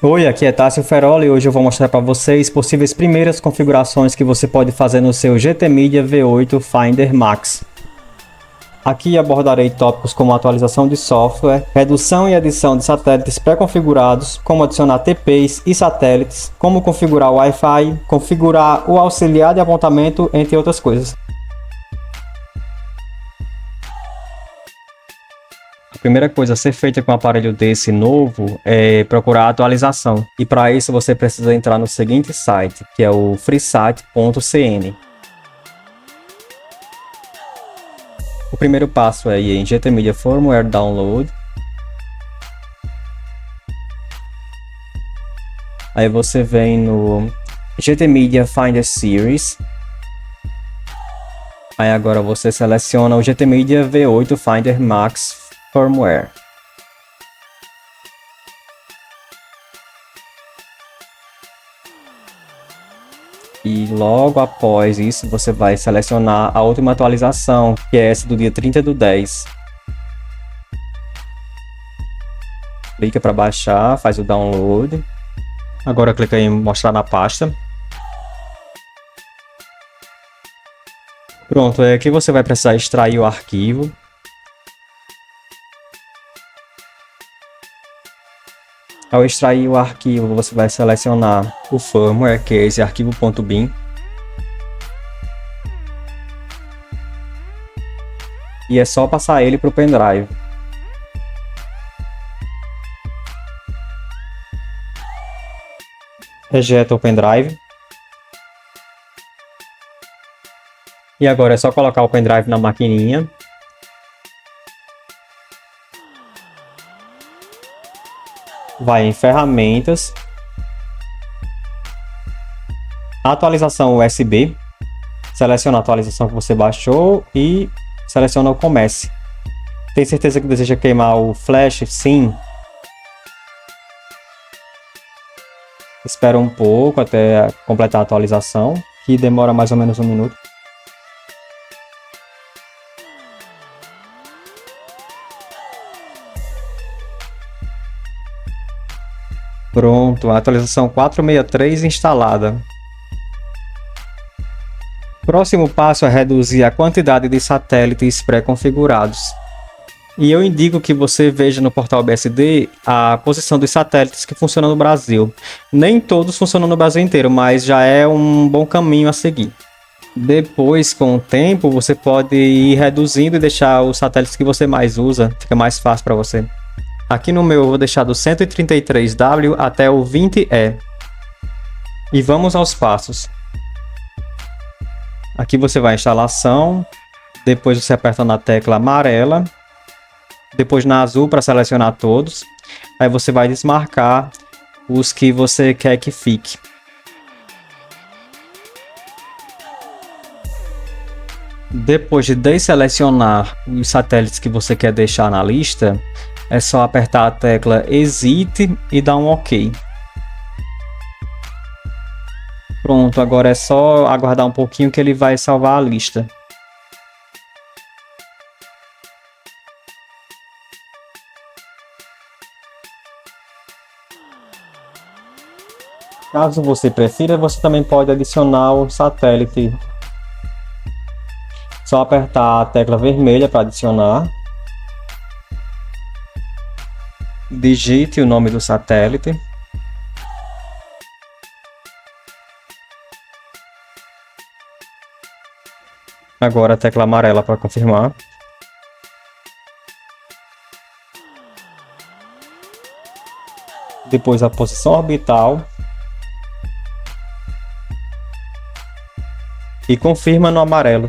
Oi, aqui é Tássio Feroli e hoje eu vou mostrar para vocês possíveis primeiras configurações que você pode fazer no seu GTmedia V8 Finder Max. Aqui abordarei tópicos como atualização de software, redução e edição de satélites pré-configurados, como adicionar TPs e satélites, como configurar o Wi-Fi, configurar o auxiliar de apontamento, entre outras coisas. A primeira coisa a ser feita com um aparelho desse novo é procurar a atualização. E para isso você precisa entrar no seguinte site, que é o freesite.cn. O primeiro passo é ir em GTmedia Firmware Download. Aí você vem no GTmedia Finder Series. Aí agora você seleciona o GTmedia V8 Finder Max Firmware. E logo após isso você vai selecionar a última atualização, que é essa do dia 30/10. Clica para baixar, faz o download. Agora clica em mostrar na pasta. Pronto, aqui você vai precisar extrair o arquivo. Ao extrair o arquivo, você vai selecionar o firmware, que é esse arquivo.bin. E é só passar ele para o pendrive. Ejeta o pendrive. E agora é só colocar o pendrive na maquininha. Vai em ferramentas, atualização USB, seleciona a atualização que você baixou e seleciona o comece. Tem certeza que deseja queimar o flash? Sim. Espera um pouco até completar a atualização, que demora mais ou menos 1 minuto. Pronto, a atualização 463 instalada. Próximo passo é reduzir a quantidade de satélites pré-configurados. E eu indico que você veja no portal BSD a posição dos satélites que funcionam no Brasil. Nem todos funcionam no Brasil inteiro, mas já é um bom caminho a seguir. Depois, com o tempo, você pode ir reduzindo e deixar os satélites que você mais usa, fica mais fácil para você. Aqui no meu eu vou deixar do 133W até o 20E. E vamos aos passos. Aqui você vai em instalação, depois você aperta na tecla amarela, depois na azul para selecionar todos. Aí você vai desmarcar os que você quer que fique. Depois de desselecionar os satélites que você quer deixar na lista, é só apertar a tecla Exit e dar um OK. Pronto, agora é só aguardar um pouquinho que ele vai salvar a lista. Caso você prefira, você também pode adicionar o satélite. Só apertar a tecla vermelha para adicionar. Digite o nome do satélite. Agora a tecla amarela para confirmar. Depois a posição orbital. E confirma no amarelo.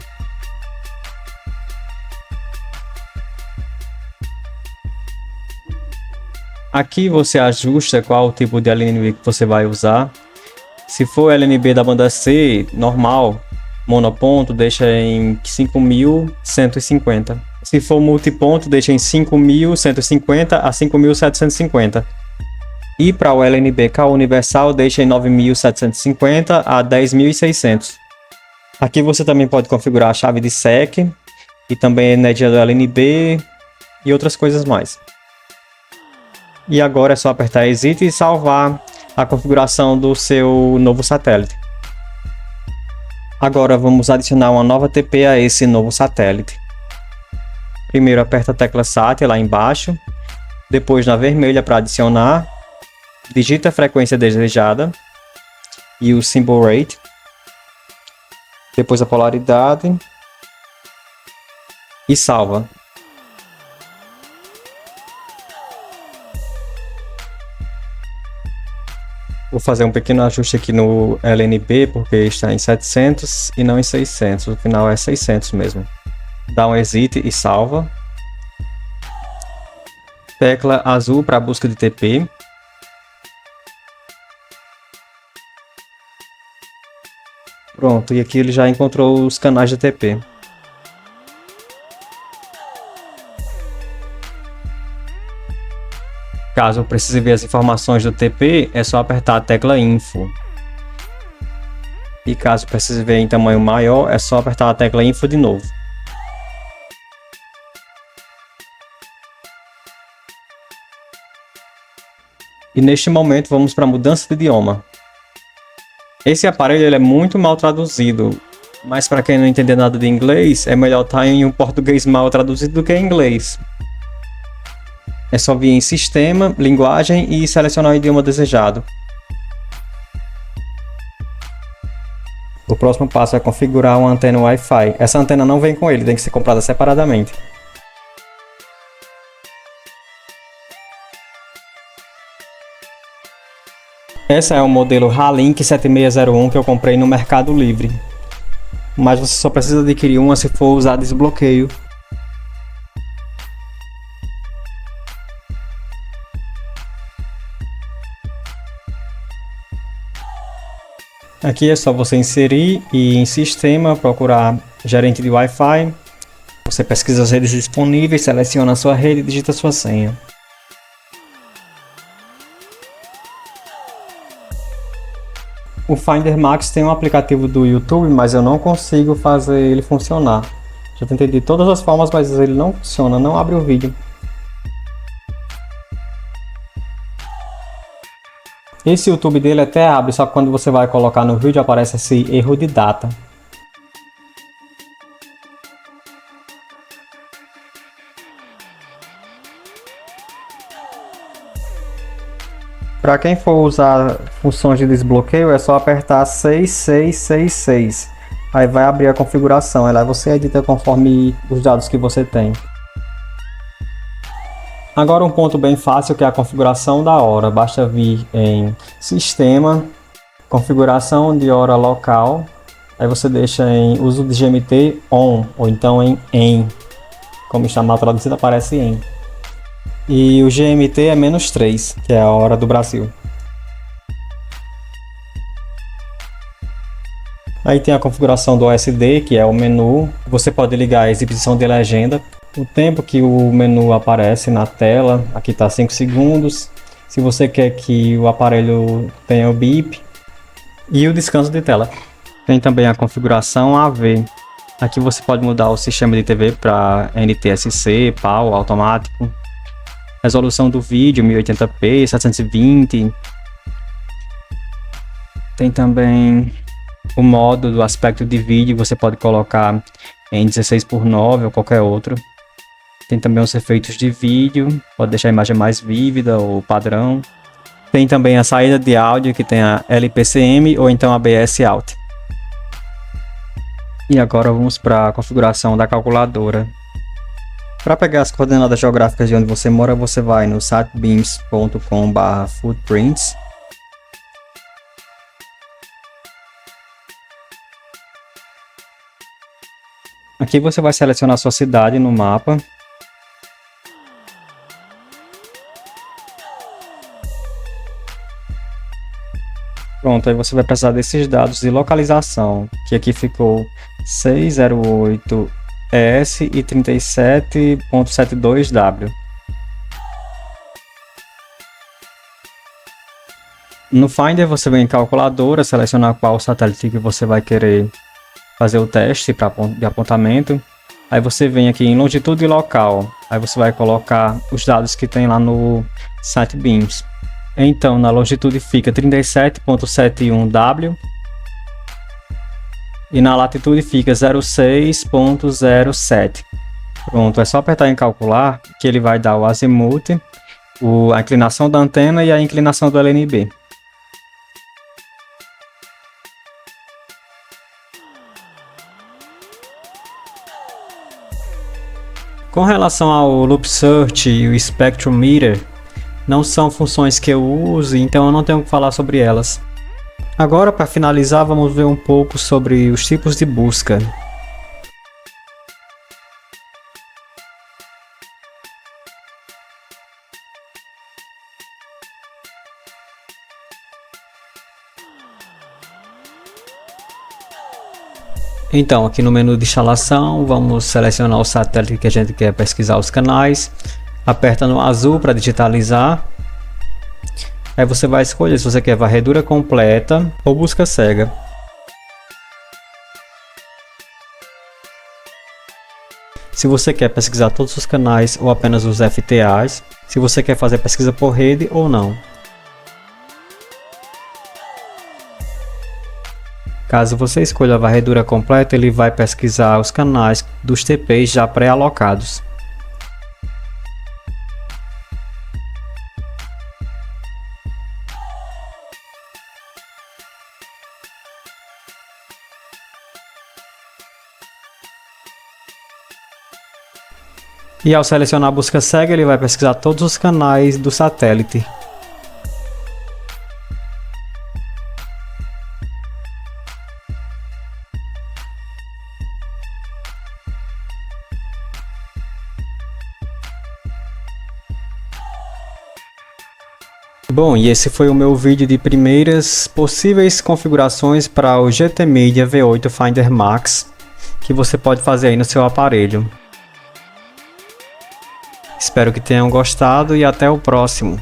Aqui você ajusta qual tipo de LNB que você vai usar. Se for LNB da banda C, normal, monoponto, deixa em 5150. Se for multiponto, deixa em 5150 a 5750. E para o LNB-K universal, deixa em 9750 a 10.600. Aqui você também pode configurar a chave de SEC e também a energia do LNB e outras coisas mais. E agora é só apertar Exit e salvar a configuração do seu novo satélite. Agora vamos adicionar uma nova TP a esse novo satélite. Primeiro aperta a tecla SAT lá embaixo, depois na vermelha para adicionar, digita a frequência desejada e o symbol rate, depois a polaridade e salva. Vou fazer um pequeno ajuste aqui no LNB porque está em 700 e não em 600, o final é 600 mesmo. Dá um exit e salva. Tecla azul para busca de TP. Pronto, e aqui ele já encontrou os canais de TP. Caso precise ver as informações do TP, é só apertar a tecla Info. E caso precise ver em tamanho maior, é só apertar a tecla Info de novo. E neste momento vamos para a mudança de idioma. Esse aparelho ele é muito mal traduzido, mas para quem não entender nada de inglês, é melhor estar em um português mal traduzido do que em inglês. É só vir em Sistema, Linguagem e selecionar o idioma desejado. O próximo passo é configurar uma antena Wi-Fi. Essa antena não vem com ele, tem que ser comprada separadamente. Essa é o modelo Halink 7601 que eu comprei no Mercado Livre. Mas você só precisa adquirir uma se for usar desbloqueio. Aqui é só você inserir e em Sistema procurar Gerente de Wi-Fi. Você pesquisa as redes disponíveis, seleciona a sua rede e digita a sua senha. O Finder Max tem um aplicativo do YouTube, mas eu não consigo fazer ele funcionar. Já tentei de todas as formas, mas ele não funciona, não abre o vídeo. Esse YouTube dele até abre, só que quando você vai colocar no vídeo aparece esse erro de data. Para quem for usar funções de desbloqueio é só apertar 6666. Aí vai abrir a configuração, aí lá você edita conforme os dados que você tem. Agora um ponto bem fácil que é a configuração da hora. Basta vir em Sistema, Configuração de hora local. Aí você deixa em uso de GMT on, ou então em. Como está mal traduzido, aparece em. E o GMT é -3, que é a hora do Brasil. Aí tem a configuração do OSD, que é o menu. Você pode ligar a exibição de legenda. O tempo que o menu aparece na tela, aqui está 5 segundos. Se você quer que o aparelho tenha o bip. E o descanso de tela. Tem também a configuração AV. Aqui você pode mudar o sistema de TV para NTSC, PAL, automático. Resolução do vídeo 1080p, 720. Tem também o modo do aspecto de vídeo, você pode colocar em 16:9 ou qualquer outro. Tem também os efeitos de vídeo, pode deixar a imagem mais vívida ou padrão. Tem também a saída de áudio que tem a LPCM ou então a ABS Out. E agora vamos para a configuração da calculadora. Para pegar as coordenadas geográficas de onde você mora, você vai no sitebeams.com/footprints. Aqui você vai selecionar sua cidade no mapa. Pronto, aí você vai precisar desses dados de localização, que aqui ficou 608 ES e 37.72W. No Finder você vem em calculadora, selecionar qual satélite que você vai querer fazer o teste de apontamento. Aí você vem aqui em longitude local. Aí você vai colocar os dados que tem lá no site Beams. Então, na longitude fica 37.71W. E na latitude fica 06.07. Pronto, é só apertar em calcular que ele vai dar o azimuth, a inclinação da antena e a inclinação do LNB. Com relação ao Loop Search e o Spectrometer, não são funções que eu uso, então eu não tenho que falar sobre elas. Agora, para finalizar, vamos ver um pouco sobre os tipos de busca. Então, aqui no menu de instalação, vamos selecionar o satélite que a gente quer pesquisar os canais. Aperta no azul para digitalizar. Aí você vai escolher se você quer varredura completa ou busca cega. Se você quer pesquisar todos os canais ou apenas os FTAs. Se você quer fazer pesquisa por rede ou não. Caso você escolha a varredura completa, ele vai pesquisar os canais dos TPs já pré-alocados. E ao selecionar a busca cega, ele vai pesquisar todos os canais do satélite. Bom, e esse foi o meu vídeo de primeiras possíveis configurações para o GT Media V8 Finder Max, que você pode fazer aí no seu aparelho. Espero que tenham gostado e até o próximo.